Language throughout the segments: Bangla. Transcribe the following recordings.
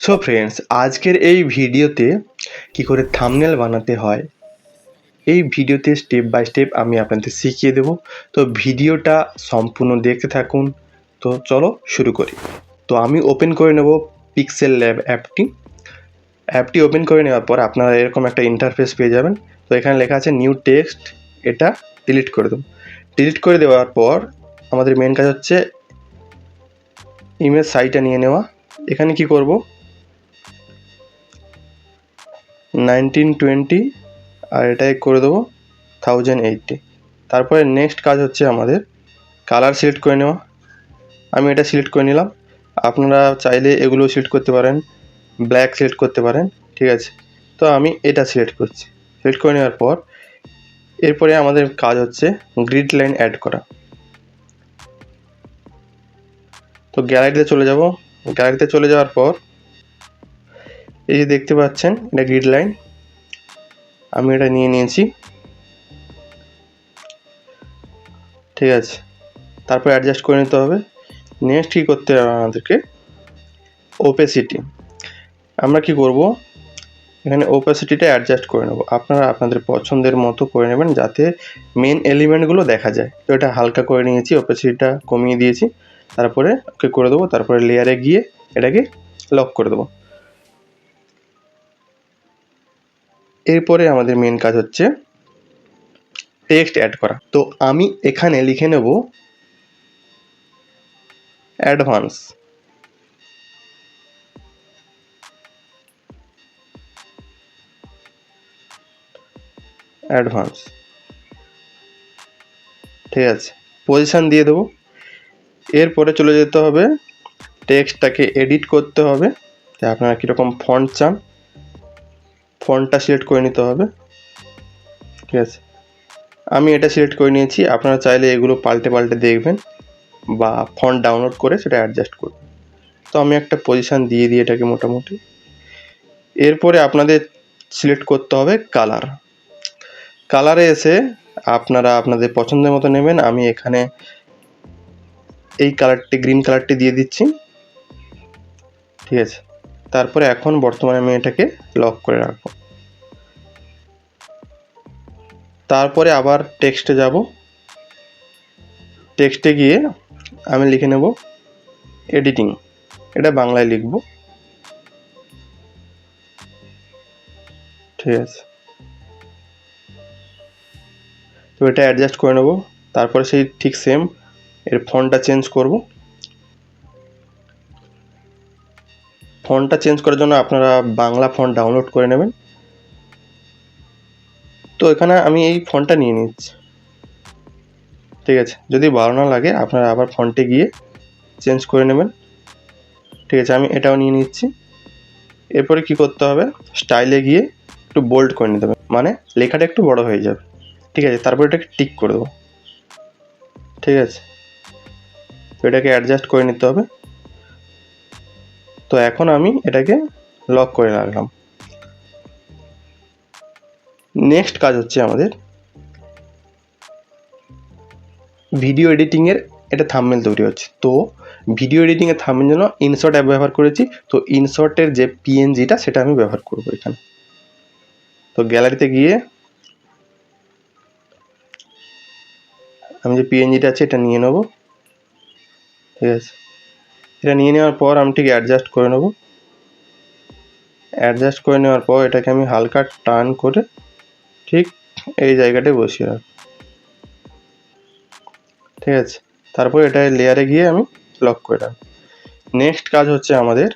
সো ফ্রেন্ডস, আজকের এই ভিডিওতে কি করে থাম্বনেল বানাতে হয় এই ভিডিওতে স্টেপ বাই স্টেপ আমি আপনাদের শিখিয়ে দেব। তো ভিডিওটা সম্পূর্ণ দেখতে থাকুন। তো চলো শুরু করি। তো আমি ওপেন করে নেব পিক্সেল ল্যাব অ্যাপটি ওপেন করে নেওয়ার পর আপনারা এরকম একটা ইন্টারফেস পেয়ে যাবেন। তো এখানে লেখা আছে নিউ টেক্সট, এটা ডিলিট করে দেব। ডিলিট করে দেওয়ার পর আমাদের মেন কাজ হচ্ছে ইমেজ সাইজটা নিয়ে নেওয়া। এখানে কি করব, 1920 আর এটাই করে দেবো 1080। তারপরে নেক্সট কাজ হচ্ছে আমাদের কালার সিলেক্ট করে নেওয়া। আমি এটা সিলেক্ট করে নিলাম, আপনারা চাইলে এগুলো সিলেক্ট করতে পারেন, ব্ল্যাক সিলেক্ট করতে পারেন, ঠিক আছে। তো আমি এটা সিলেক্ট করছি। সিলেক্ট করে নেওয়ার পর এরপরে আমাদের কাজ হচ্ছে গ্রিড লাইন অ্যাড করা। তো গ্যালারিতে চলে যাব। গ্যালারিতে চলে যাওয়ার পর এই যে দেখতে পাচ্ছেন এটা গ্রিড লাইন, আমি এটা নিয়ে নিয়েছি, ঠিক আছে। তারপর অ্যাডজাস্ট করে নিতে হবে। নেক্সট কী করতে হবে আমাদেরকে, ওপেসিটি। আমরা কি করব, এখানে ওপেসিটিটা অ্যাডজাস্ট করে নেব। আপনারা আপনাদের পছন্দের মতো করে নেবেন যাতে মেন এলিমেন্টগুলো দেখা যায়। তো এটা হালকা করে নিয়েছি, ওপেসিটিটা কমিয়ে দিয়েছি, তারপরে ওকে করে দেবো। তারপরে লেয়ারে গিয়ে এটাকে লক করে দেবো। এরপরে আমাদের মেন কাজ হচ্ছে টেক্সট অ্যাড করা। তো আমি এখানে লিখে নেব অ্যাডভান্স। ঠিক আছে, পজিশান দিয়ে দেবো। এরপরে চলে যেতে হবে টেক্সটটাকে এডিট করতে হবে, আপনারা কীরকম ফন্ট চান ফন্টটা সিলেক্ট করে নিতে হবে, ঠিক আছে। আমি এটা সিলেক্ট করে নিয়েছি, আপনারা চাইলে এগুলো পাল্টে দেখবেন বা ফন্ট ডাউনলোড করে সেটা অ্যাডজাস্ট করবেন। তো আমি একটা পজিশান দিয়ে দিই এটাকে মোটামুটি। এরপরে আপনাদের সিলেক্ট করতে হবে কালার। কালারে এসে আপনারা আপনাদের পছন্দের মতো নেবেন। আমি এখানে এই কালারটি, গ্রিন কালারটি দিয়ে দিচ্ছি, ঠিক আছে। তারপরে এখন বর্তমানে আমি এটাকে লক করে রাখবো। তারপরে আবার টেক্সটে যাব। টেক্সটে গিয়ে আমি লিখে নেব এডিটিং, এটা বাংলায় লিখব, ঠিক আছে। তো এটা অ্যাডজাস্ট করে নেব। তারপরে সেই ঠিক সেম এর ফন্টটা চেঞ্জ করব। ফন্টটা চেঞ্জ করার জন্য আপনারা বাংলা ফন্ট ডাউনলোড করে নেবেন। তো এখানে আমি এই ফন্টটা নিয়ে নিচ্ছি, ঠিক আছে। যদি ভালো না লাগে আপনারা আবার ফন্টে গিয়ে চেঞ্জ করে নেবেন, ঠিক আছে। আমি এটাও নিয়ে নিচ্ছি। এরপরে কি করতে হবে, স্টাইলে গিয়ে একটু বোল্ড করে নিতে হবে, মানে লেখাটা একটু বড় হয়ে যাবে, ঠিক আছে। তারপর এটাকে টিক করে দেবো, ঠিক আছে। তো এটাকে অ্যাডজাস্ট করে নিতে হবে। তো এখন আমি এটাকে লক করে রাখলাম। নেক্সট কাজ হচ্ছে আমাদের ভিডিও এডিটিংয়ের, এটা থাম্বনেল তৈরি হচ্ছে। তো ভিডিও এডিটিংয়ের থাম্বনেল জন্য ইনশর্ট অ্যাপ ব্যবহার করেছি। তো ইনশর্টের যে পিএনজিটা সেটা আমি ব্যবহার করব এখানে। তো গ্যালারিতে গিয়ে আমি যে পিএনজিটা আছে এটা নিয়ে নেব, ঠিক আছে। এটা নিয়ে নেওয়ার পর আমি ঠিক অ্যাডজাস্ট করে নেব। অ্যাডজাস্ট করে নেওয়ার পর এটাকে আমি হালকা টার্ন করে ঠিক এই জায়গাটায় বসিয়ে রাখব, ঠিক আছে। তারপর এটা লেয়ারে গিয়ে আমি লক করে রাখব। নেক্সট কাজ হচ্ছে আমাদের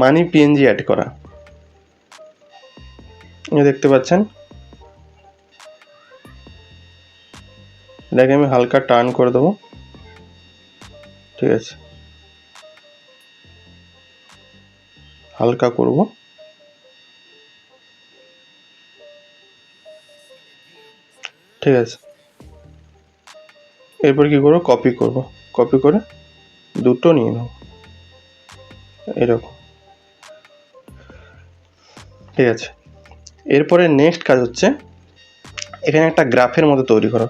মানি পিএনজি অ্যাড করা। দেখতে পাচ্ছেন, এটাকে আমি হালকা টার্ন করে দেবো, ঠিক আছে। হালকা করব, ঠিক আছে। এরপর কি করব, কপি করে দুটো নিয়ে নেব এরকম, ঠিক আছে। এরপরে নেক্সট কাজ হচ্ছে এখানে একটা গ্রাফের মতো তৈরি করা।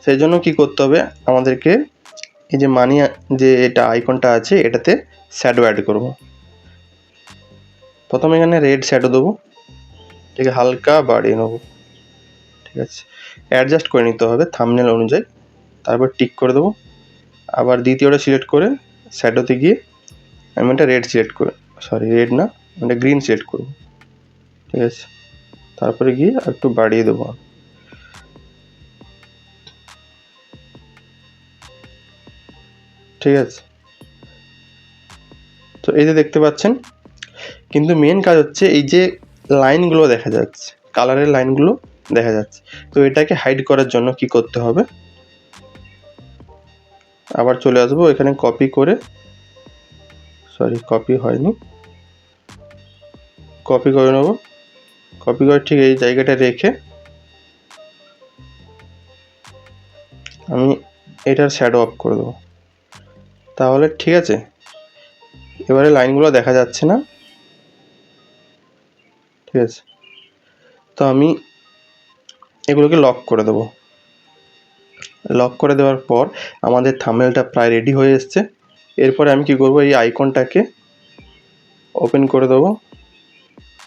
সেই জন্য কি করতে হবে, আমাদেরকে এই যে মানি যে এটা আইকনটা আছে এটাতে শ্যাডো অ্যাড করব। প্রথমে এখানে রেড শ্যাডো দেবো, এটাকে হালকা বাড়িয়ে নেবো, ঠিক আছে। অ্যাডজাস্ট করে নিতে হবে থাম্বনেল অনুযায়ী, তারপর টিক করে দেবো। আবার দ্বিতীয়টা সিলেক্ট করে শ্যাডোতে গিয়ে আমি এটা রেড সিলেক্ট করে, সরি রেড না, এটা গ্রিন সিলেক্ট করব, ঠিক আছে। তারপরে গিয়ে একটু বাড়িয়ে দেবো, ঠিক আছে। তো এই যে দেখতে পাচ্ছেন, কিন্তু মেন কাজ হচ্ছে এই যে লাইনগুলো দেখা যাচ্ছে, কালারের লাইনগুলো দেখা যাচ্ছে। তো এটাকে হাইড করার জন্য কি করতে হবে, আবার চলে আসবো এখানে কপি করে, সরি কপি হয়নি, কপি করে নেব। কপি করে ঠিক এই জায়গাটা রেখে আমি এটার শ্যাডো অফ করে দেবো, তাহলে ঠিক আছে। এবারে লাইনগুলো দেখা যাচ্ছে না, ঠিক আছে। তো আমি এগুলোকে লক করে দেবো। লক করে দেওয়ার পর আমাদের থাম্বনেলটা প্রায় রেডি হয়ে এসছে। এরপরে আমি কি করব, এই আইকনটাকে ওপেন করে দেবো,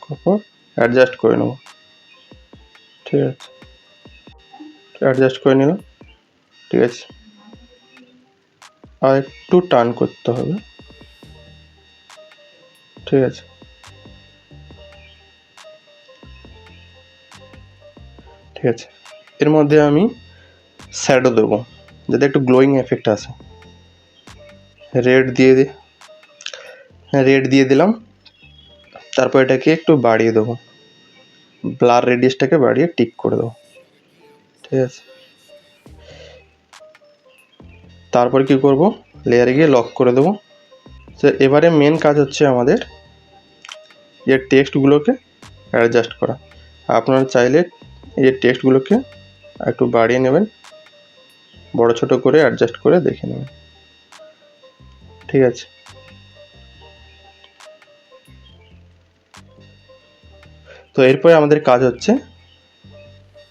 তারপর অ্যাডজাস্ট করে নেব, ঠিক আছে। অ্যাডজাস্ট করে নিলাম, ঠিক আছে। আর একটু টার্ন করতে হবে, ঠিক আছে। ঠিক আছে, এর মধ্যে আমি শ্যাডো দেবো যাতে একটু গ্লোয়িং এফেক্ট আসে। রেড দিয়ে দিলাম। তারপর এটাকে একটু বাড়িয়ে দেবো, ব্লার রেডিয়াসটাকে বাড়িয়ে টিক করে দেবো, ঠিক আছে। তারপর কি করব, লেয়ারে গিয়ে লক করে দেবো। তো এবারে মেন কাজ হচ্ছে আমাদের এই টেক্সটগুলোকে অ্যাডজাস্ট করা। আপনারা চাইলে এই টেক্সটগুলোকে একটু বাড়িয়ে নেবেন, বড় ছোট করে অ্যাডজাস্ট করে দেখে নেবেন, ঠিক আছে। তো এরপরে আমাদের কাজ হচ্ছে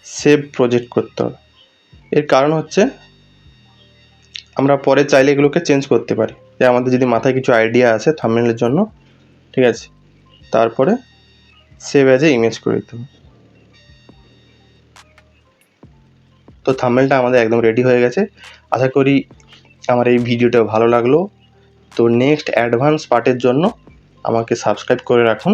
সেভ প্রজেক্ট করতে হবে। এর কারণ হচ্ছে আমরা পরে চাইলে এগুলোকে চেঞ্জ করতে পারি, যে আমাদের যদি মাথায় কিছু আইডিয়া আছে থাম্বনেলের জন্য, ঠিক আছে। তারপরে সেভ অ্যাজ এ ইমেজ করে দিতে হবে। তো থাম্বনেলটা আমাদের একদম রেডি হয়ে গেছে। আশা করি আমার এই ভিডিওটা ভালো লাগলো। তো নেক্সট অ্যাডভান্স পার্টের জন্য আমাকে সাবস্ক্রাইব করে রাখুন।